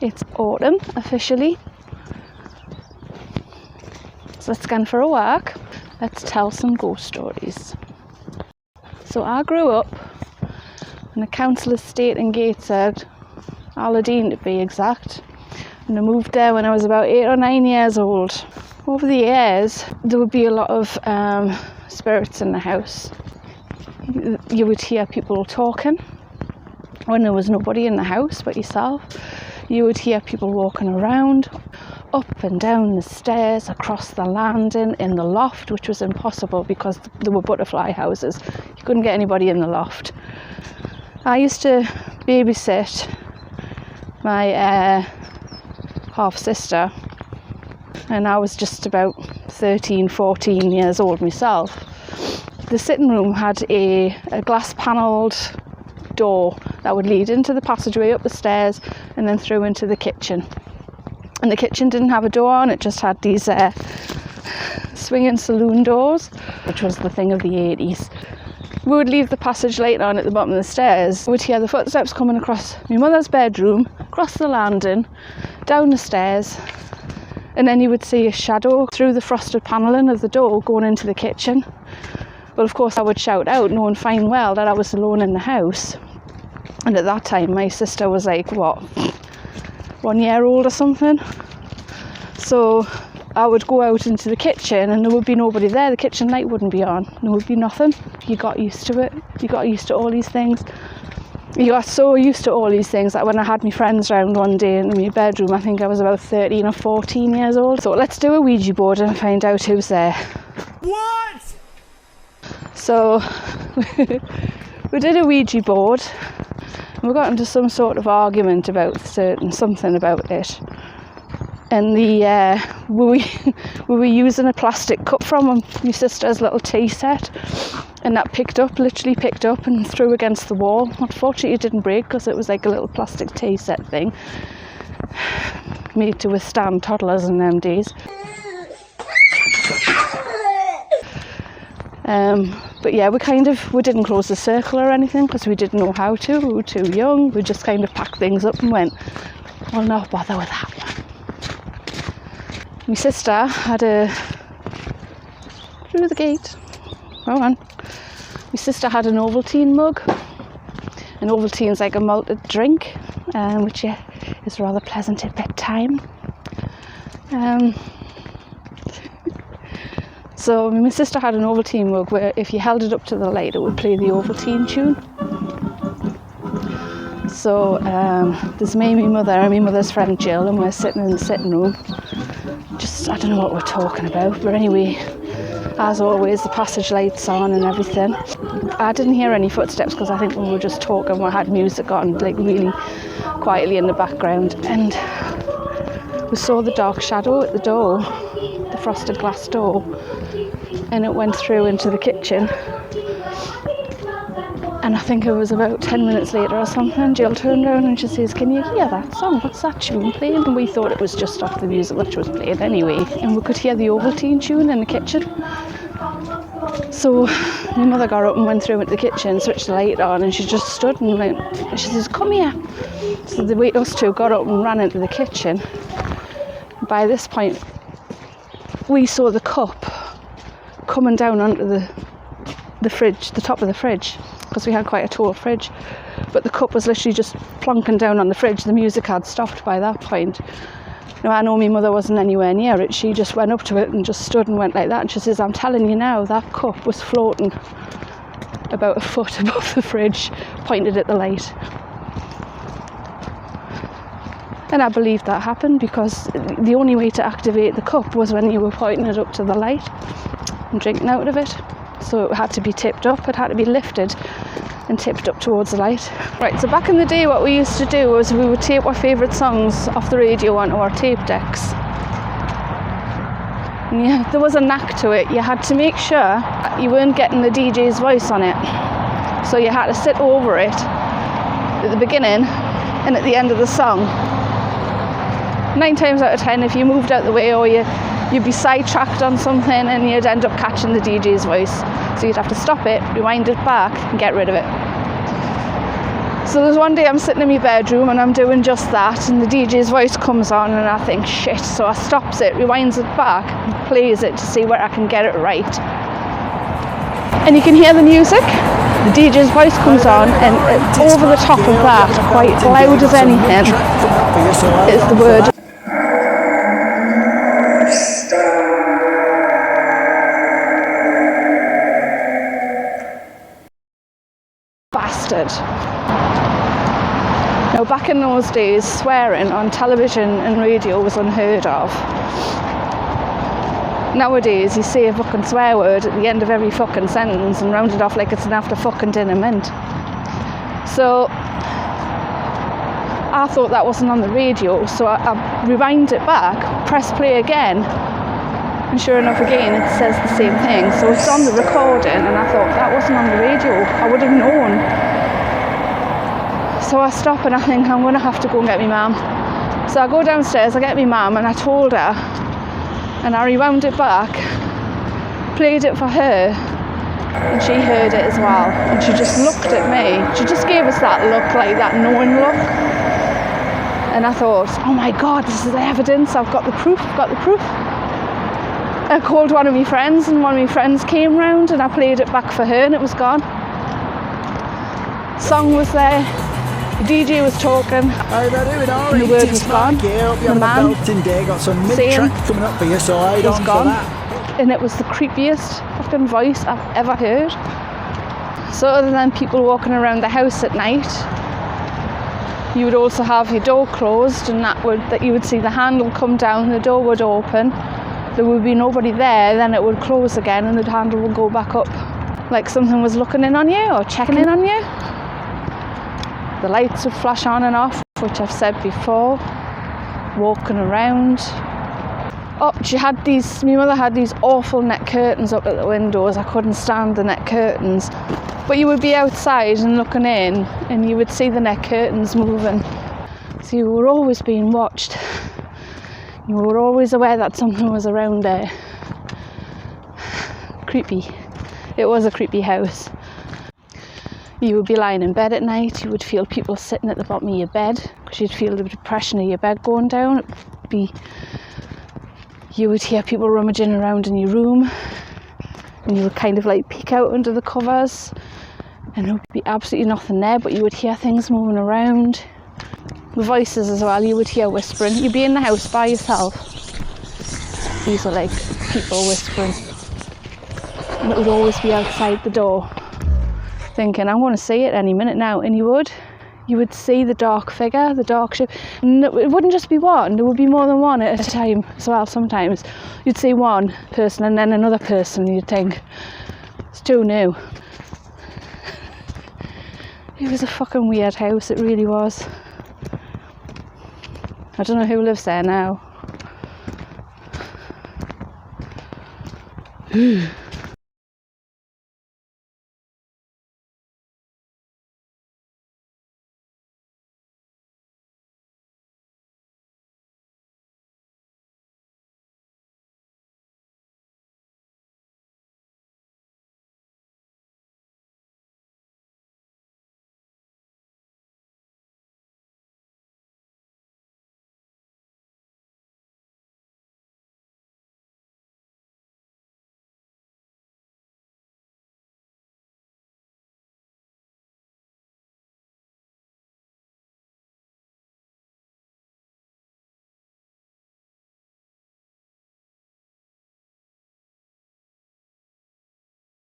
It's autumn officially. So let's go for a walk. Let's tell some ghost stories. So I grew up in a council estate in Gateshead, Alladine to be exact. And I moved there when I was about 8 or 9 years old. Over the years, there would be a lot of spirits in the house. You would hear people talking when there was nobody in the house but yourself. You would hear people walking around, up and down the stairs, across the landing, in the loft, which was impossible because there were butterfly houses. You couldn't get anybody in the loft. I used to babysit my half-sister, and I was just about 13, 14 years old myself. The sitting room had a glass panelled door that would lead into the passageway up the stairs and then through into the kitchen. And the kitchen didn't have a door on, it just had these swinging saloon doors, which was the thing of the 80s. We would leave the passage light on at the bottom of the stairs. We'd hear the footsteps coming across my mother's bedroom, across the landing, down the stairs, and then you would see a shadow through the frosted panelling of the door going into the kitchen. Well, of course I would shout out, knowing fine well that I was alone in the house. And at that time my sister was like, what, 1 year old or something? So I would go out into the kitchen and there would be nobody there. The kitchen light wouldn't be on. There would be nothing. You got used to it. You got used to all these things. You got so used to all these things that when I had my friends round one day in my bedroom, I think I was about 13 or 14 years old. So let's do a Ouija board and find out who's there. What? So we did a Ouija board. We got into some sort of argument about something about it. And we were using a plastic cup from my sister's little tea set, and that literally picked up and threw against the wall. Unfortunately it didn't break because it was like a little plastic tea set thing made to withstand toddlers in them days. But yeah, we didn't close the circle or anything because we didn't know how to. We were too young. We just kind of packed things up and went, "I'll not bother with that one." My sister had through the gate. Hold on. My sister had an Ovaltine mug. An Ovaltine's like a malted drink, which is rather pleasant at bedtime. So my sister had an Ovaltine mug where if you held it up to the light, it would play the Ovaltine tune. So there's me, my mother, and my mother's friend Jill, and we're sitting in the sitting room. I don't know what we're talking about, but anyway, as always, the passage lights on and everything. I didn't hear any footsteps because I think we were just talking, we had music on, like really quietly in the background, and we saw the dark shadow at the door, the frosted glass door, and it went through into the kitchen. And I think it was about 10 minutes later or something, Jill turned around and she says, "Can you hear that song? What's that tune playing?" And we thought it was just off the music which was playing anyway. And we could hear the Ovaltine tune in the kitchen. So my mother got up and went through into the kitchen, switched the light on, and she just stood and went, she says, "Come here." So us two got up and ran into the kitchen. By this point, we saw the cup coming down onto the fridge, the top of the fridge, because we had quite a tall fridge, but the cup was literally just plonking down on the fridge. The music had stopped by that point. Now I know my mother wasn't anywhere near it. She just went up to it and just stood and went like that, and she says, "I'm telling you now, that cup was floating about a foot above the fridge, pointed at the light." And I believe that happened because the only way to activate the cup was when you were pointing it up to the light and drinking out of it. So it had to be tipped up, it had to be lifted and tipped up towards the light. Right, so back in the day what we used to do was we would tape our favourite songs off the radio onto our tape decks. And yeah, there was a knack to it. You had to make sure you weren't getting the DJ's voice on it. So you had to sit over it at the beginning and at the end of the song. 9 times out of 10, if you moved out the way or you'd be sidetracked on something and you'd end up catching the DJ's voice. So you'd have to stop it, rewind it back and get rid of it. So there's one day I'm sitting in my bedroom and I'm doing just that, and the DJ's voice comes on and I think, shit. So I stops it, rewinds it back, and plays it to see where I can get it right. And you can hear the music. The DJ's voice comes on, and over the top of that, quite loud as anything, is the word bastard. Now, back in those days, swearing on television and radio was unheard of. Nowadays, you say a fucking swear word at the end of every fucking sentence and round it off like it's an after fucking dinner mint. So I thought that wasn't on the radio, so I rewind it back, press play again, and sure enough again it says the same thing. So it's on the recording, and I thought that wasn't on the radio, I would have known. So I stop and I think I'm going to have to go and get my mum. So I go downstairs, I get my mum, and I told her, and I rewound it back, played it for her, and she heard it as well, and she just looked at me. She just gave us that look, like that knowing look, and I thought, oh my god, this is the evidence, I've got the proof. I called one of my friends, and one of my friends came round, and I played it back for her, and it was gone. Song was there, the DJ was talking, and the word was gone. The man saying was gone, and it was the creepiest fucking voice I've ever heard. So other than people walking around the house at night, you would also have your door closed, and that you would see the handle come down, the door would open, there would be nobody there, then it would close again and the handle would go back up, like something was looking in on you or checking in on you. The lights would flash on and off, which I've said before. Walking around. Oh, my mother had these awful net curtains up at the windows. I couldn't stand the net curtains. But you would be outside and looking in, and you would see the net curtains moving. So you were always being watched. You were always aware that something was around there. Creepy. It was a creepy house. You would be lying in bed at night, you would feel people sitting at the bottom of your bed, because you'd feel the depression of your bed going down. You would hear people rummaging around in your room, and you would kind of like peek out under the covers, and there would be absolutely nothing there, but you would hear things moving around. The voices as well, you would hear whispering. You'd be in the house by yourself. These are like people whispering, and it would always be outside the door. Thinking, I'm going to see it any minute now, and you would see the dark figure, the dark shape, and it wouldn't just be one, there would be more than one at a time as well. Sometimes you'd see one person and then another person, and you'd think, it's too new. It was a fucking weird house, it really was. I don't know who lives there now.